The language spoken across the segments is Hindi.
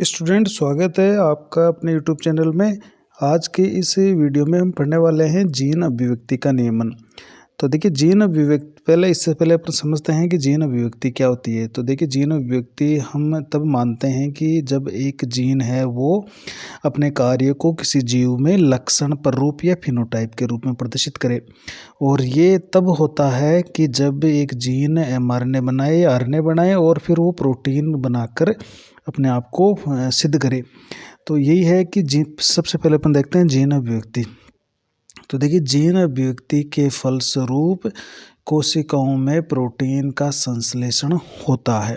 स्टूडेंट, स्वागत है आपका अपने यूट्यूब चैनल में। आज के इस वीडियो में हम पढ़ने वाले हैं जीन अभिव्यक्ति का नियमन। तो देखिए, जीन अभिव्यक्ति इससे पहले अपन समझते हैं कि जीन अभिव्यक्ति क्या होती है। तो देखिए, जीन अभिव्यक्ति हम तब मानते हैं कि जब एक जीन है वो अपने कार्य को किसी जीव में लक्षण, प्ररूप या फिनोटाइप के रूप में प्रदर्शित करे। और ये तब होता है कि जब एक जीन mRNA बनाए या RNA बनाए और फिर वो प्रोटीन बनाकर अपने आप को सिद्ध करे। तो यही है कि सबसे पहले अपन देखते हैं जीन अभिव्यक्ति। तो देखिए, जीन अभिव्यक्ति के फलस्वरूप कोशिकाओं में प्रोटीन का संश्लेषण होता है।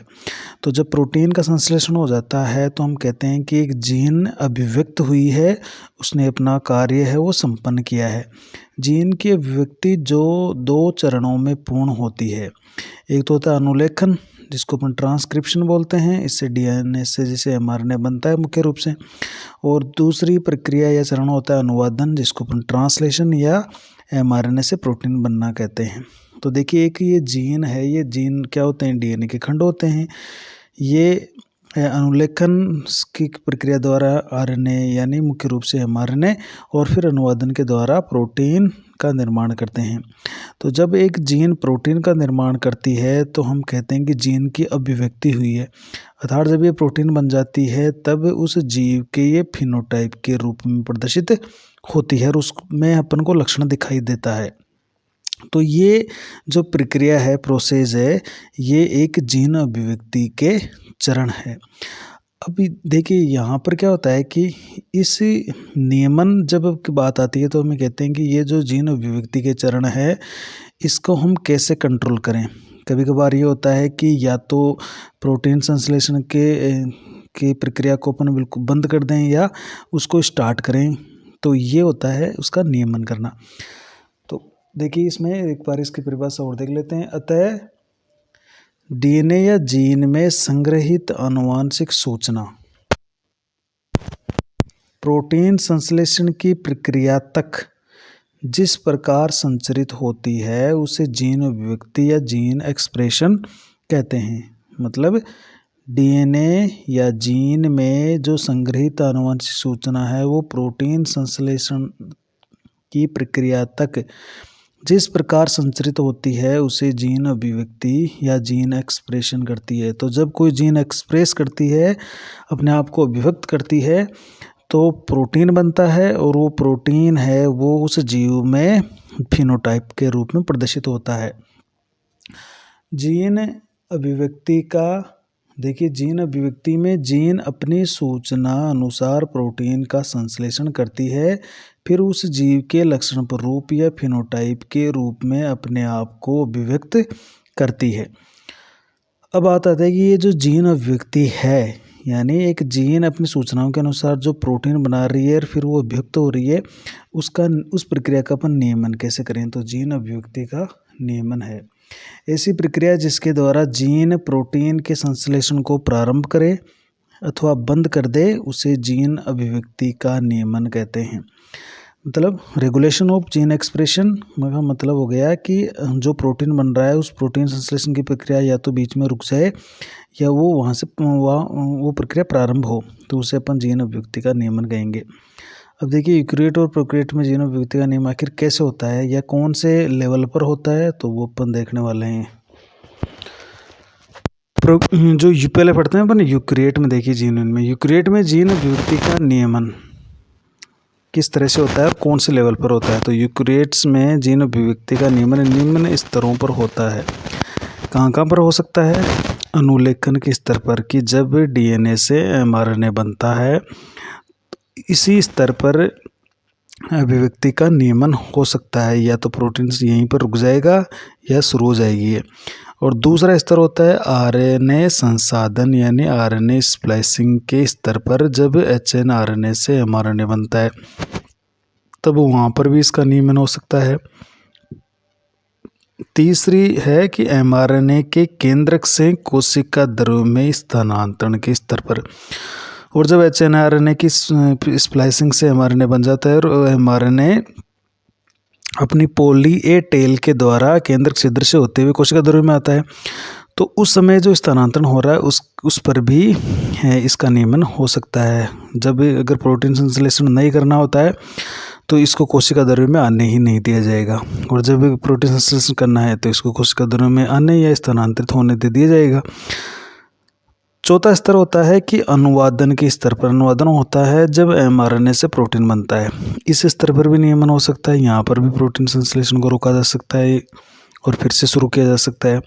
तो जब प्रोटीन का संश्लेषण हो जाता है तो हम कहते हैं कि एक जीन अभिव्यक्त हुई है, उसने अपना कार्य है वो संपन्न किया है। जीन की अभिव्यक्ति जो दो चरणों में पूर्ण होती है। एक तो होता है अनुलेखन, जिसको अपन ट्रांसक्रिप्शन बोलते हैं, इससे डीएनए से जैसे mRNA बनता है मुख्य रूप से। और दूसरी प्रक्रिया या चरण होता है अनुवादन, जिसको अपन ट्रांसलेशन या mRNA से प्रोटीन बनना कहते हैं। तो देखिए, एक ये जीन है, ये जीन क्या होते हैं, डीएनए के खंड होते हैं। ये अनुलेखन की प्रक्रिया द्वारा आरएनए यानी मुख्य रूप से mRNA और फिर अनुवादन के द्वारा प्रोटीन का निर्माण करते हैं। तो जब एक जीन प्रोटीन का निर्माण करती है तो हम कहते हैं कि जीन की अभिव्यक्ति हुई है। अर्थात जब ये प्रोटीन बन जाती है तब उस जीव के ये फिनोटाइप के रूप में प्रदर्शित होती है और उसमें अपन को लक्षण दिखाई देता है। तो ये जो प्रक्रिया है, प्रोसेस है, ये एक जीन अभिव्यक्ति के चरण है। अभी देखिए, यहाँ पर क्या होता है कि इस नियमन जब की बात आती है तो हमें कहते हैं कि ये जो जीन अभिव्यक्ति के चरण है, इसको हम कैसे कंट्रोल करें। कभी कभार ये होता है कि या तो प्रोटीन संश्लेषण के प्रक्रिया को अपन बिल्कुल बंद कर दें या उसको स्टार्ट करें। तो ये होता है उसका नियमन करना। तो देखिए, इसमें एक बार इसकी परिभाषा और देख लेते हैं। अतः डीएनए या जीन में संग्रहित आनुवंशिक सूचना प्रोटीन संश्लेषण की प्रक्रिया तक जिस प्रकार संचरित होती है उसे जीन अभिव्यक्ति या जीन एक्सप्रेशन कहते हैं। मतलब डीएनए या जीन में जो संग्रहित आनुवंशिक सूचना है वो प्रोटीन संश्लेषण की प्रक्रिया तक जिस प्रकार संचरित होती है उसे जीन अभिव्यक्ति या जीन एक्सप्रेशन करती है। तो जब कोई जीन एक्सप्रेस करती है, अपने आप को अभिव्यक्त करती है, तो प्रोटीन बनता है और वो प्रोटीन है वो उस जीव में फिनोटाइप के रूप में प्रदर्शित होता है। जीन अभिव्यक्ति का देखिए, जीन अभिव्यक्ति में जीन अपनी सूचना अनुसार प्रोटीन का संश्लेषण करती है, फिर उस जीव के लक्षण प्ररूप या फिनोटाइप के रूप में अपने आप को अभिव्यक्त करती है। अब बात आता है कि ये जो जीन अभिव्यक्ति है, यानी एक जीन अपनी सूचनाओं के अनुसार जो प्रोटीन बना रही है और फिर वो अभिव्यक्त हो रही है, उस प्रक्रिया का अपन नियमन कैसे करें। तो जीन अभिव्यक्ति का नियमन है ऐसी प्रक्रिया जिसके द्वारा जीन प्रोटीन के संश्लेषण को प्रारंभ करे अथवा बंद कर दे, उसे जीन अभिव्यक्ति का नियमन कहते हैं। मतलब रेगुलेशन ऑफ जीन एक्सप्रेशन का मतलब हो गया कि जो प्रोटीन बन रहा है उस प्रोटीन संश्लेषण की प्रक्रिया या तो बीच में रुक जाए या वो वहाँ से वो प्रक्रिया प्रारंभ हो, तो उसे अपन जीन अभिव्यक्ति का नियमन कहेंगे। अब देखिए, यूकैरियोट और प्रोकैरियोट में जीन अभिव्यक्ति का नियमन आखिर कैसे होता है या कौन से लेवल पर होता है, तो वो अपन देखने वाले हैं। जो पहले पढ़ते हैं अपन यूकैरियोट में। देखिए, यूकैरियोट में जीन अभिव्यक्ति का नियमन किस तरह से होता है और कौन से लेवल पर होता है। तो यूकैरियोट्स में जीन अभिव्यक्ति का नियमन निम्न स्तरों पर होता है। कहाँ पर हो सकता है? अनुलेखन के स्तर पर, कि जब डीएनए से mRNA बनता है, इसी स्तर पर अभिव्यक्ति का नियमन हो सकता है। या तो प्रोटीन यहीं पर रुक जाएगा या शुरू हो जाएगी। और दूसरा स्तर होता है आरएनए संसाधन यानी आरएनए स्प्लाइसिंग के स्तर पर, जब एचएनआरएनए से mRNA बनता है तब वहाँ पर भी इसका नियमन हो सकता है। तीसरी है कि mRNA के केंद्रक से कोशिका द्रव्य में स्थानांतरण के स्तर पर, और जब एचएनआरएनए की स्प्लाइसिंग से mRNA बन जाता है और mRNA अपनी पॉली ए टेल के द्वारा केंद्रक छिद्र से होते हुए कोशिका द्रव्य में आता है, तो उस समय जो स्थानांतरण हो रहा है उस पर भी इसका नियमन हो सकता है। जब अगर प्रोटीन संश्लेषण नहीं करना होता है तो इसको कोशिका द्रव्य में आने ही नहीं दिया जाएगा, और जब प्रोटीन संश्लेषण करना है तो इसको कोशिका द्रव्य में आने या स्थानांतरित होने दे दिया जाएगा। चौथा स्तर होता है कि अनुवादन के स्तर पर। अनुवादन होता है जब mRNA से प्रोटीन बनता है, इस स्तर पर भी नियमन हो सकता है। यहाँ पर भी प्रोटीन संश्लेषण को रोका जा सकता है और फिर से शुरू किया जा सकता है।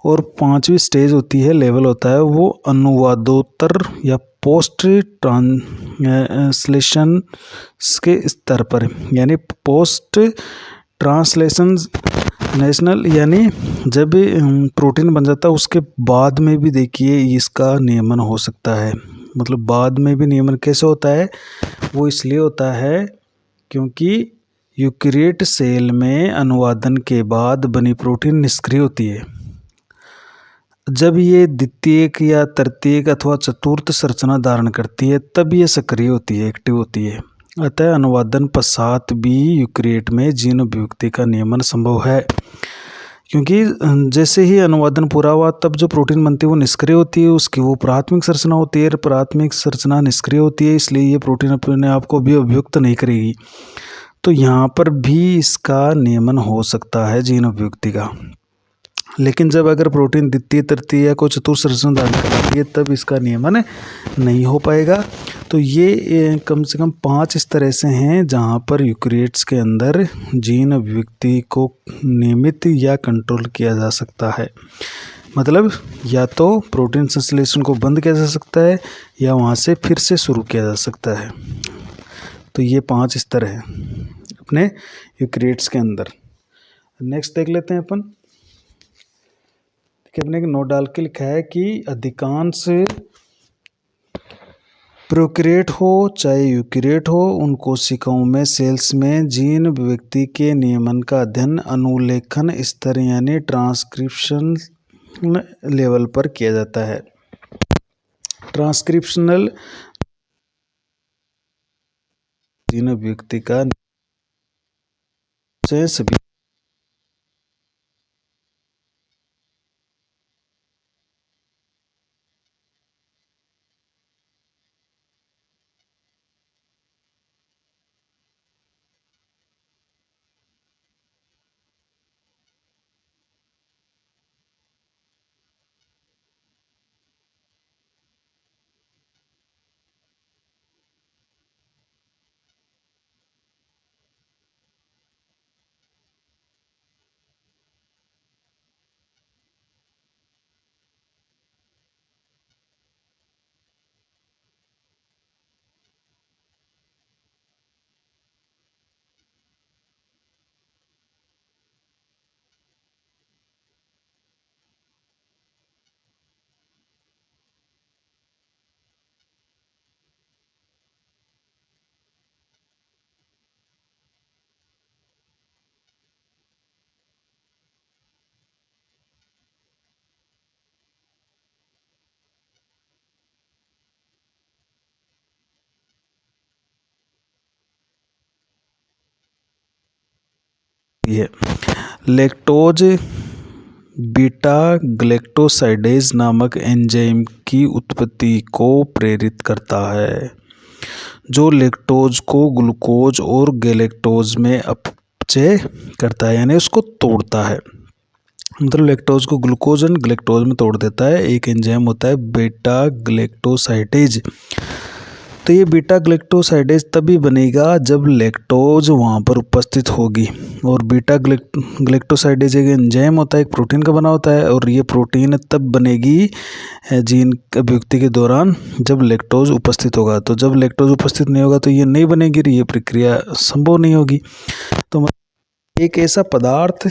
और पांचवी स्टेज होती है, लेवल होता है, वो अनुवादोत्तर या पोस्ट ट्रांसलेशन के स्तर पर, यानी पोस्ट ट्रांसलेशन नेशनल, यानी जब प्रोटीन बन जाता है उसके बाद में भी देखिए इसका नियमन हो सकता है। मतलब बाद में भी नियमन कैसे होता है, वो इसलिए होता है क्योंकि यूकेरियोट सेल में अनुवादन के बाद बनी प्रोटीन निष्क्रिय होती है। जब ये द्वितीयक या तृतीयक अथवा चतुर्थ संरचना धारण करती है तब ये सक्रिय होती है, एक्टिव होती है। अतः अनुवादन पश्चात भी यूकेरियोट में जीन अभिव्यक्ति का नियमन संभव है, क्योंकि जैसे ही अनुवादन पूरा हुआ तब जो प्रोटीन बनती है वो निष्क्रिय होती है, उसकी वो प्राथमिक संरचना होती है। प्राथमिक संरचना निष्क्रिय होती है, इसलिए ये प्रोटीन अपने आप को भी अभिव्यक्त नहीं करेगी। तो यहाँ पर भी इसका नियमन हो सकता है जीन अभिव्यक्ति का। लेकिन जब अगर प्रोटीन द्वितीय तृतीय या कोई चतुर्थ संरचना धारण करती है तब इसका नियमन नहीं हो पाएगा। तो ये कम से कम 5 इस तरह से हैं जहाँ पर यूकेरियोट्स के अंदर जीन अभिव्यक्ति को नियमित या कंट्रोल किया जा सकता है। मतलब या तो प्रोटीन संश्लेषण को बंद किया जा सकता है या वहाँ से फिर से शुरू किया जा सकता है। तो ये 5 स्तर हैं अपने यूकेरियोट्स के अंदर। नेक्स्ट देख लेते हैं अपन। अपने नोट डाल के लिखा है कि अधिकांश प्रोकैरियोट हो चाहे यूकेरियोट हो, उन कोशिकाओं में सेल्स में जीन अभिव्यक्ति के नियमन का अध्ययन अनुलेखन स्तर यानी ट्रांसक्रिप्शन लेवल पर किया जाता है। ट्रांसक्रिप्शनल जीन अभिव्यक्ति का सभी है। लैक्टोज बीटा ग्लैक्टोसाइडेज नामक एंजाइम की उत्पत्ति को प्रेरित करता है, जो लैक्टोज को ग्लूकोज और गैलेक्टोज में अपचय करता है, यानी उसको तोड़ता है। मतलब लैक्टोज को ग्लूकोज एंड ग्लैक्टोज में तोड़ देता है। एक एंजाइम होता है बीटा ग्लैक्टोसाइडेज। तो ये बीटा ग्लैक्टोसाइडेज तभी बनेगा जब लैक्टोज वहाँ पर उपस्थित होगी। और बीटा ग्लैक्टोसाइडेज एक एंजाइम होता है, एक प्रोटीन का बना होता है, और ये प्रोटीन तब बनेगी जीन अभिव्यक्ति के दौरान जब लैक्टोज उपस्थित होगा। तो जब लैक्टोज उपस्थित नहीं होगा तो ये नहीं बनेगी, ये प्रक्रिया संभव नहीं होगी। तो एक ऐसा पदार्थ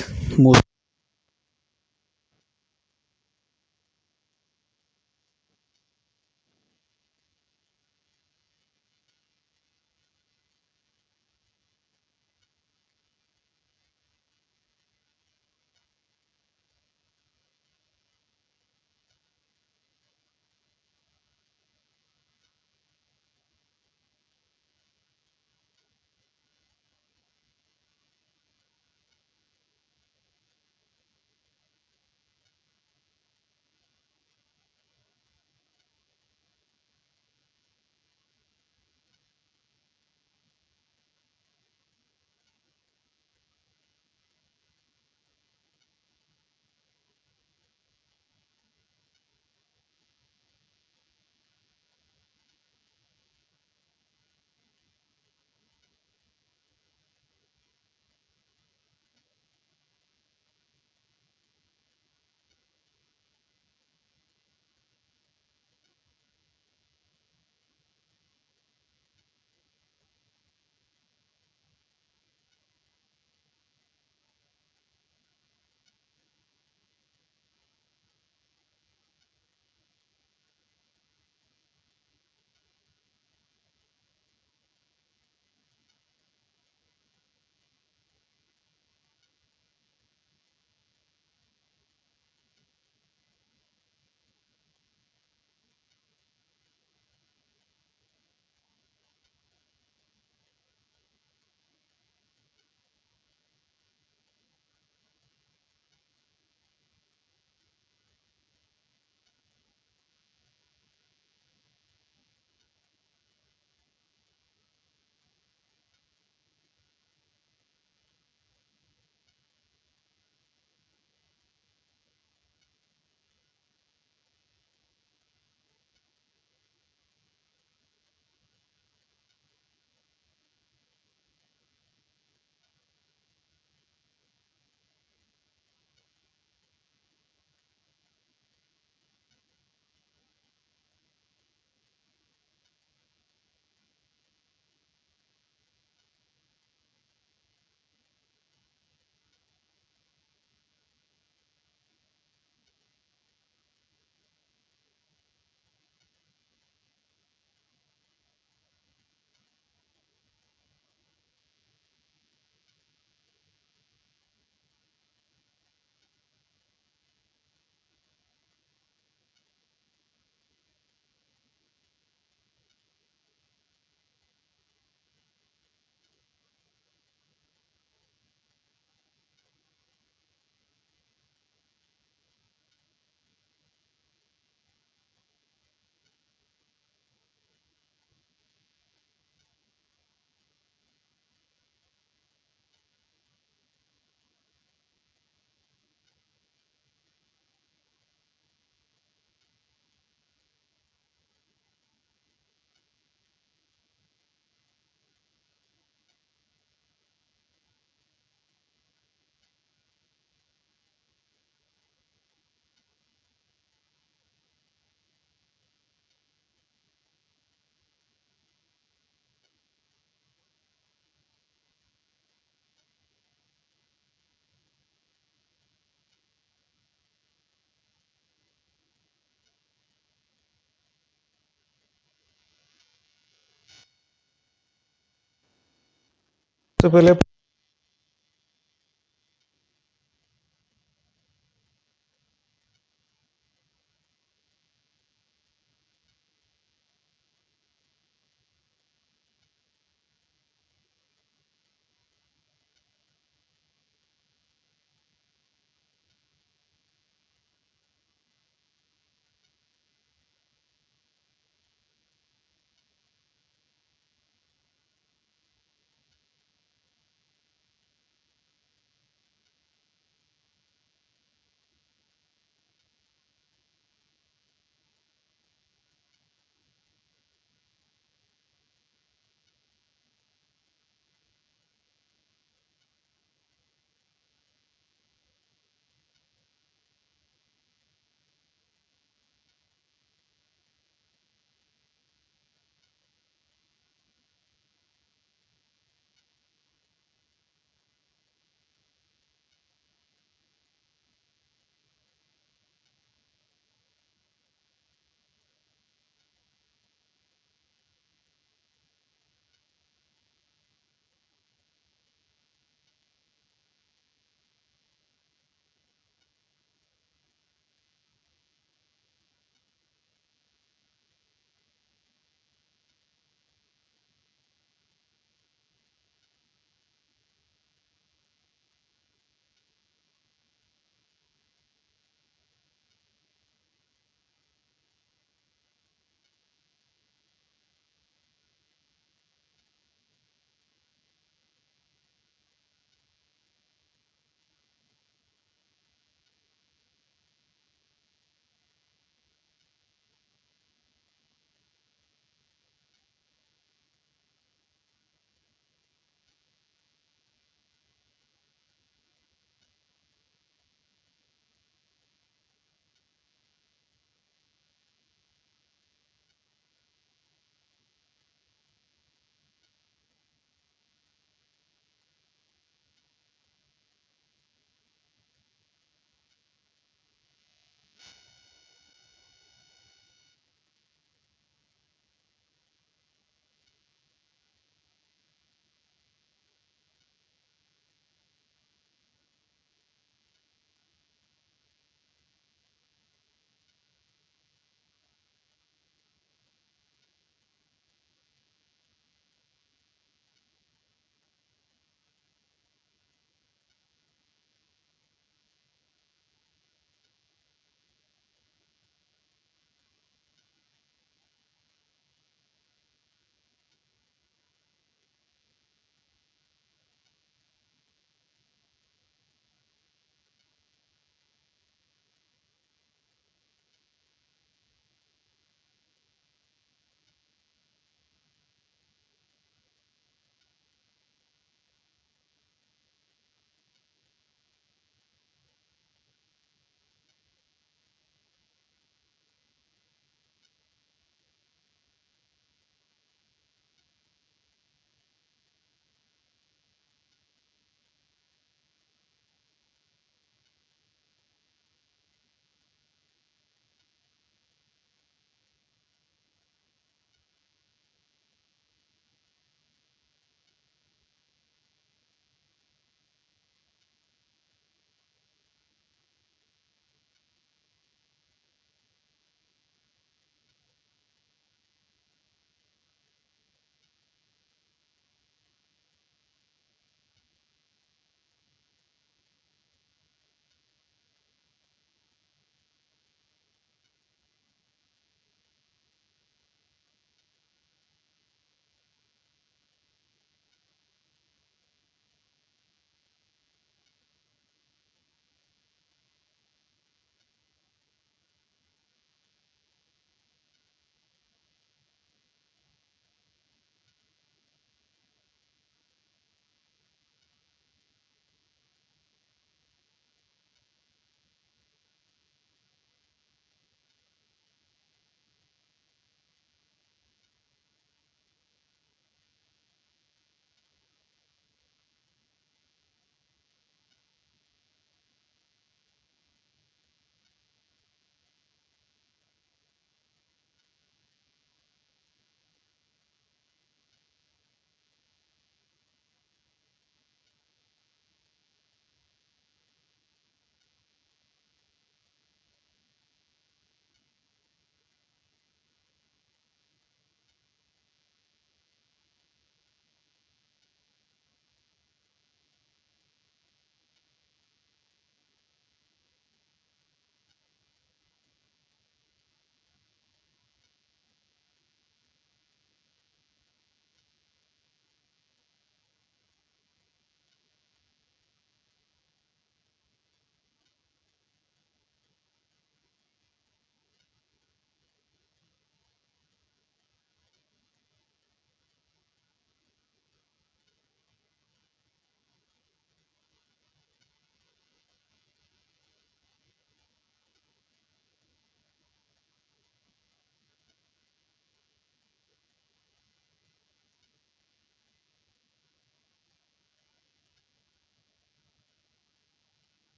सबसे पहले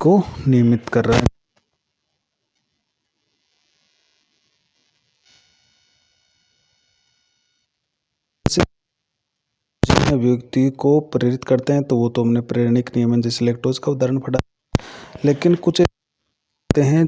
को नियमित कर रहा है। जिन अभिव्यक्ति को प्रेरित करते हैं तो वो तो हमने प्रेरणिक नियमन जैसे लैक्टोज का उदाहरण पढ़ा, लेकिन कुछ हैं